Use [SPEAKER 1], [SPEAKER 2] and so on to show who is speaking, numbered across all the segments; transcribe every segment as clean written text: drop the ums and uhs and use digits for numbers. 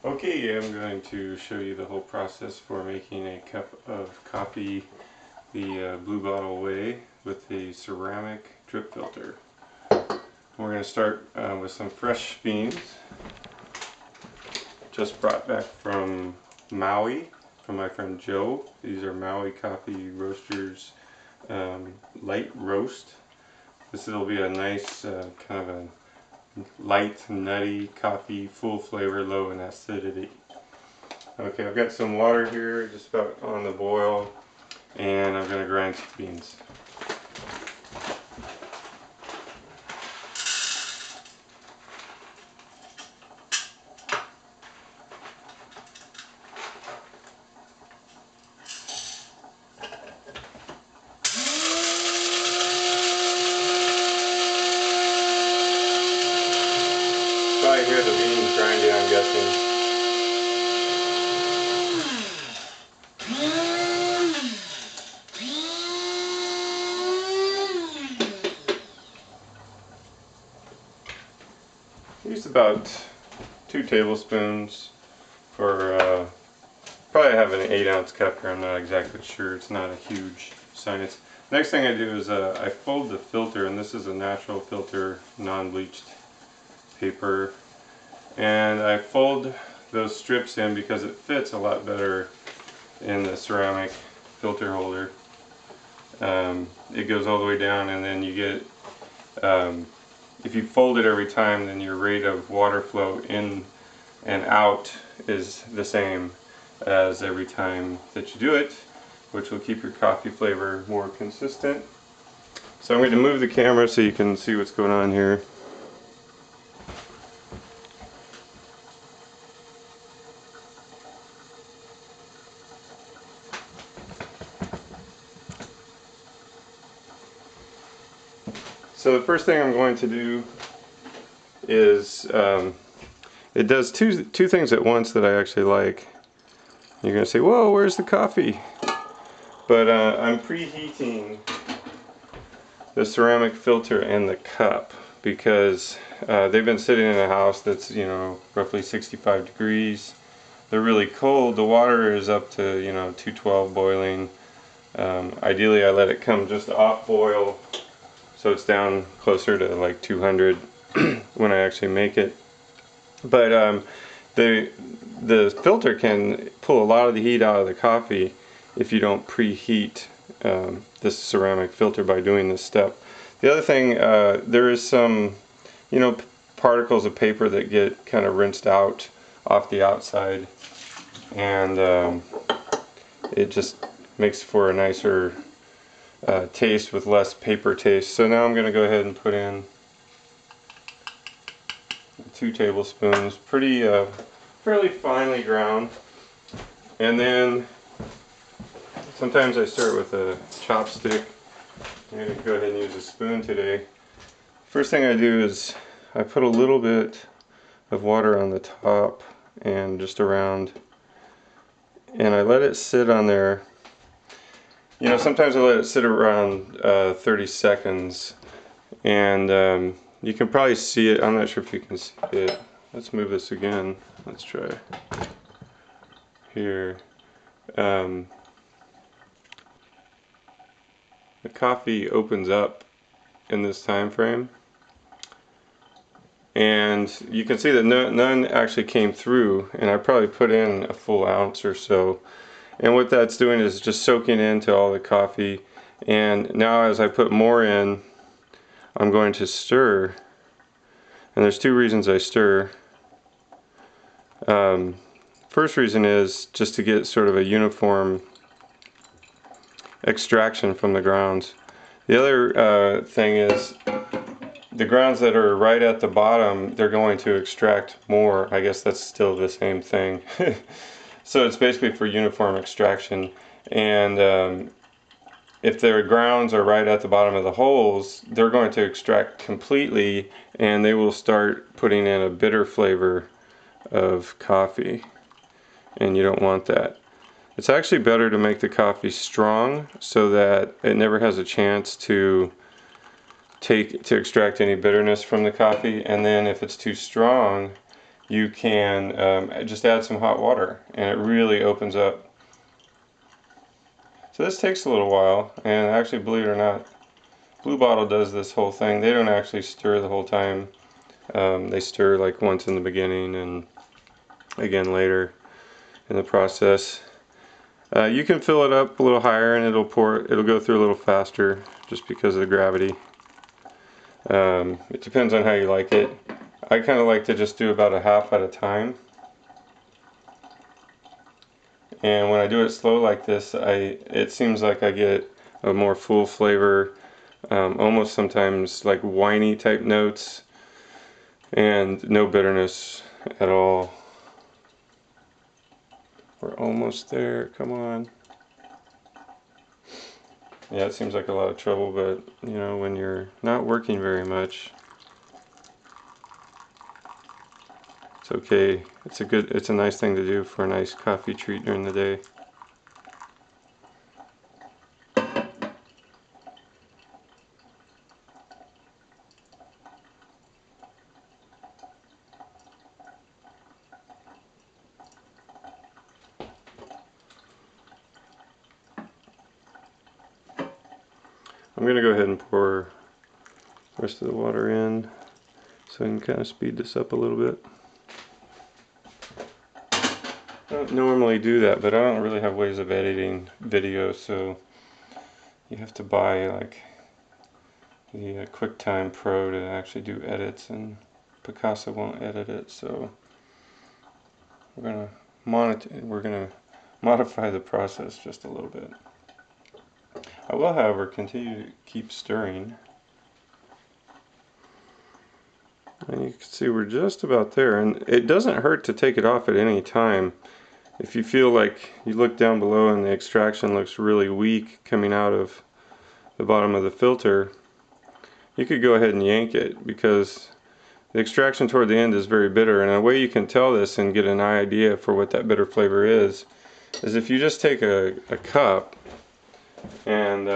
[SPEAKER 1] Okay, I'm going to show you the whole process for making a cup of coffee the Blue Bottle way with the ceramic drip filter. We're going to start with some fresh beans, just brought back from Maui from my friend Joe. These are Maui Coffee Roasters light roast. This will be a nice kind of a light, nutty coffee, full flavor, low in acidity. Okay, I've got some water here, just about on the boil, and I'm going to grind some beans. Probably hear the beans grinding, I'm guessing. Use about 2 tablespoons for, probably have an 8-ounce cup here, I'm not exactly sure, it's not a huge science. Next thing I do is I fold the filter, and this is a natural filter, non-bleached paper, and I fold those strips in because it fits a lot better in the ceramic filter holder. It goes all the way down, and then you get, if you fold it every time, then your rate of water flow in and out is the same as every time that you do it, which will keep your coffee flavor more consistent. So I'm going to move the camera so you can see what's going on here. So the first thing I'm going to do is, it does two things at once that I actually like. You're going to say, whoa, where's the coffee? But I'm preheating the ceramic filter and the cup because they've been sitting in a house that's, you know, roughly 65 degrees. They're really cold. The water is up to, you know, 212 boiling. Ideally I let it come just off boil, so it's down closer to like 200 when I actually make it. But the filter can pull a lot of the heat out of the coffee if you don't preheat this ceramic filter by doing this step. The other thing, there is some, you know, particles of paper that get kind of rinsed out off the outside, and it just makes for a nicer taste with less paper taste. So now I'm going to go ahead and put in 2 tablespoons, pretty fairly finely ground, and then sometimes I start with a chopstick. I'm going to go ahead and use a spoon today. First thing I do is I put a little bit of water on the top and just around, and I let it sit on there. You know, sometimes I let it sit around 30 seconds, and you can probably see it. I'm not sure if you can see it. Let's move this again. Let's try here. The coffee opens up in this time frame, and you can see that none actually came through, and I probably put in a full ounce or so. And what that's doing is just soaking into all the coffee. And now as I put more in, I'm going to stir. And there's 2 reasons I stir. First reason is just to get sort of a uniform extraction from the grounds. The other thing is the grounds that are right at the bottom, they're going to extract more. I guess that's still the same thing. So it's basically for uniform extraction, and if their grounds are right at the bottom of the holes, they're going to extract completely, and they will start putting in a bitter flavor of coffee, and you don't want that. It's actually better to make the coffee strong so that it never has a chance to extract any bitterness from the coffee, and then if it's too strong, you can just add some hot water, and it really opens up. So this takes a little while, and actually, believe it or not, Blue Bottle does this whole thing. They don't actually stir the whole time. They stir like once in the beginning and again later in the process. You can fill it up a little higher and it'll go through a little faster just because of the gravity. It depends on how you like it. I kind of like to just do about a half at a time. And when I do it slow like this, it seems like I get a more full flavor, almost sometimes like winey type notes, and no bitterness at all. We're almost there, come on. Yeah, it seems like a lot of trouble, but you know, when you're not working very much, it's okay. It's a nice thing to do for a nice coffee treat during the day. I'm going to go ahead and pour the rest of the water in so I can kind of speed this up a little bit. I don't normally do that, but I don't really have ways of editing videos, so you have to buy like the QuickTime Pro to actually do edits, and Picasa won't edit it, so we're gonna modify the process just a little bit. I will, however, continue to keep stirring. And you can see we're just about there, and it doesn't hurt to take it off at any time. If you feel like you look down below and the extraction looks really weak coming out of the bottom of the filter, you could go ahead and yank it, because the extraction toward the end is very bitter. And a way you can tell this and get an idea for what that bitter flavor is if you just take a cup and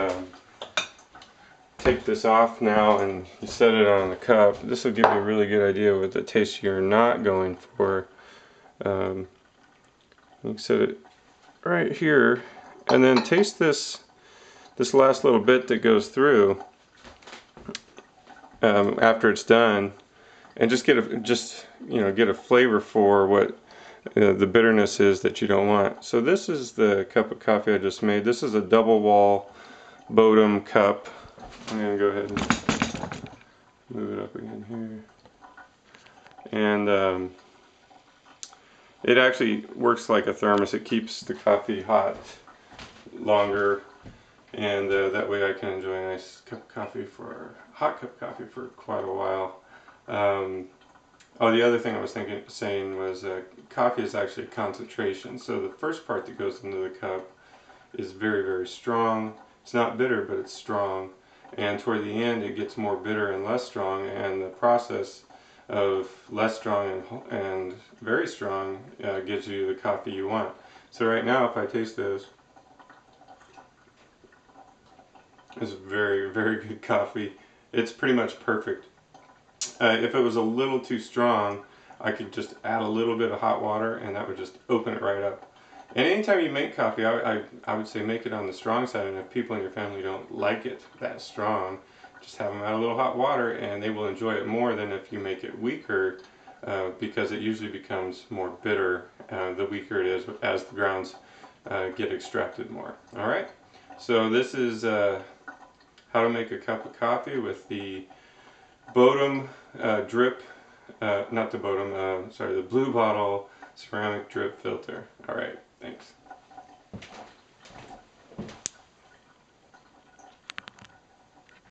[SPEAKER 1] take this off now and you set it on the cup. This will give you a really good idea of what the taste you're not going for. You can set it right here and then taste this last little bit that goes through after it's done, and just get a flavor for what the bitterness is that you don't want. So this is the cup of coffee I just made. This is a double wall Bodum cup. I'm going to go ahead and move it up again here. And it actually works like a thermos. It keeps the coffee hot longer, and that way I can enjoy a nice cup of coffee hot cup of coffee for quite a while. Oh, the other thing I was saying was coffee is actually a concentration. So the first part that goes into the cup is very, very strong. It's not bitter, but it's strong. And toward the end, it gets more bitter and less strong. And the process of less strong and very strong gives you the coffee you want. So right now, if I taste this, it's very, very good coffee. It's pretty much perfect. If it was a little too strong, I could just add a little bit of hot water and that would just open it right up. And anytime you make coffee, I would say make it on the strong side, and if people in your family don't like it that strong, just have them add a little hot water and they will enjoy it more than if you make it weaker, because it usually becomes more bitter the weaker it is as the grounds get extracted more. Alright, so this is how to make a cup of coffee with the Bodum drip, not the Bodum, sorry, the Blue Bottle ceramic drip filter. Alright, thanks.